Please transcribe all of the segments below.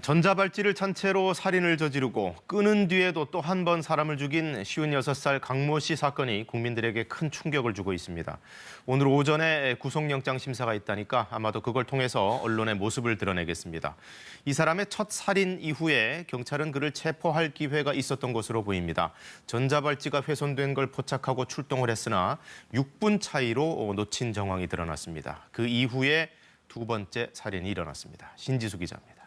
전자발찌를 찬 채로 살인을 저지르고 끄는 뒤에도 또 한 번 사람을 죽인 56살 강모 씨 사건이 국민들에게 큰 충격을 주고 있습니다. 오늘 오전에 구속영장 심사가 있다니까 아마도 그걸 통해서 언론의 모습을 드러내겠습니다. 이 사람의 첫 살인 이후에 경찰은 그를 체포할 기회가 있었던 것으로 보입니다. 전자발찌가 훼손된 걸 포착하고 출동을 했으나 6분 차이로 놓친 정황이 드러났습니다. 그 이후에 두 번째 살인이 일어났습니다. 신지수 기자입니다.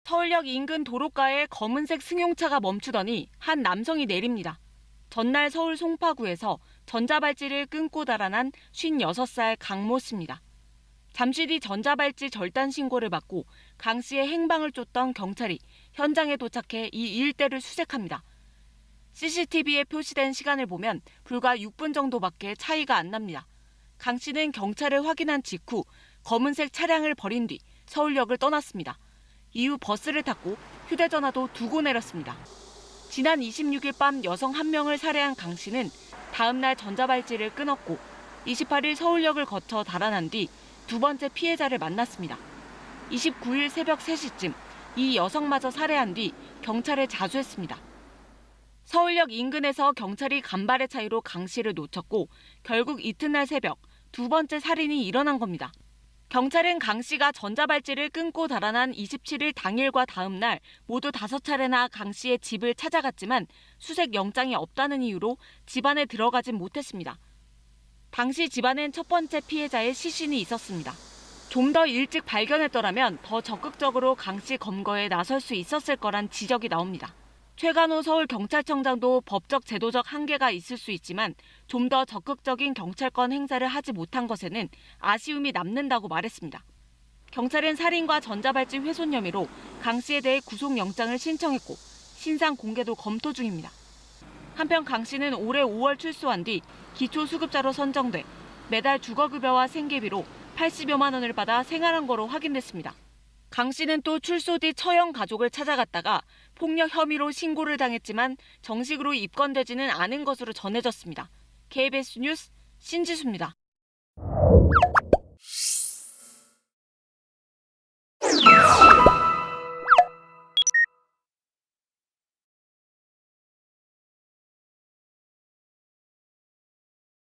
서울역 인근 도로가에 검은색 승용차가 멈추더니 한 남성이 내립니다. 전날 서울 송파구에서 전자발찌를 끊고 달아난 56살 강모 씨입니다. 잠시 뒤 전자발찌 절단 신고를 받고 강 씨의 행방을 쫓던 경찰이 현장에 도착해 이 일대를 수색합니다. CCTV에 표시된 시간을 보면 불과 6분 정도밖에 차이가 안 납니다. 강 씨는 경찰을 확인한 직후 검은색 차량을 버린 뒤 서울역을 떠났습니다. 이후 버스를 탔고 휴대전화도 두고 내렸습니다. 지난 26일 밤 여성 한 명을 살해한 강 씨는 다음 날 전자발찌를 끊었고 28일 서울역을 거쳐 달아난 뒤 두 번째 피해자를 만났습니다. 29일 새벽 3시쯤 이 여성마저 살해한 뒤 경찰에 자수했습니다. 서울역 인근에서 경찰이 간발의 차이로 강 씨를 놓쳤고 결국 이튿날 새벽 두 번째 살인이 일어난 겁니다. 경찰은 강 씨가 전자발찌를 끊고 달아난 27일 당일과 다음 날 모두 5차례나 강 씨의 집을 찾아갔지만 수색 영장이 없다는 이유로 집안에 들어가진 못했습니다. 당시 집안엔 첫 번째 피해자의 시신이 있었습니다. 좀 더 일찍 발견했더라면 더 적극적으로 강 씨 검거에 나설 수 있었을 거란 지적이 나옵니다. 최간호 서울경찰청장도 법적 제도적 한계가 있을 수 있지만 좀 더 적극적인 경찰권 행사를 하지 못한 것에는 아쉬움이 남는다고 말했습니다. 경찰은 살인과 전자발찌 훼손 혐의로 강 씨에 대해 구속영장을 신청했고 신상 공개도 검토 중입니다. 한편 강 씨는 올해 5월 출소한 뒤 기초수급자로 선정돼 매달 주거급여와 생계비로 80여만 원을 받아 생활한 거로 확인됐습니다. 강 씨는 또 출소 뒤 처형 가족을 찾아갔다가 폭력 혐의로 신고를 당했지만 정식으로 입건되지는 않은 것으로 전해졌습니다. KBS 뉴스 신지수입니다.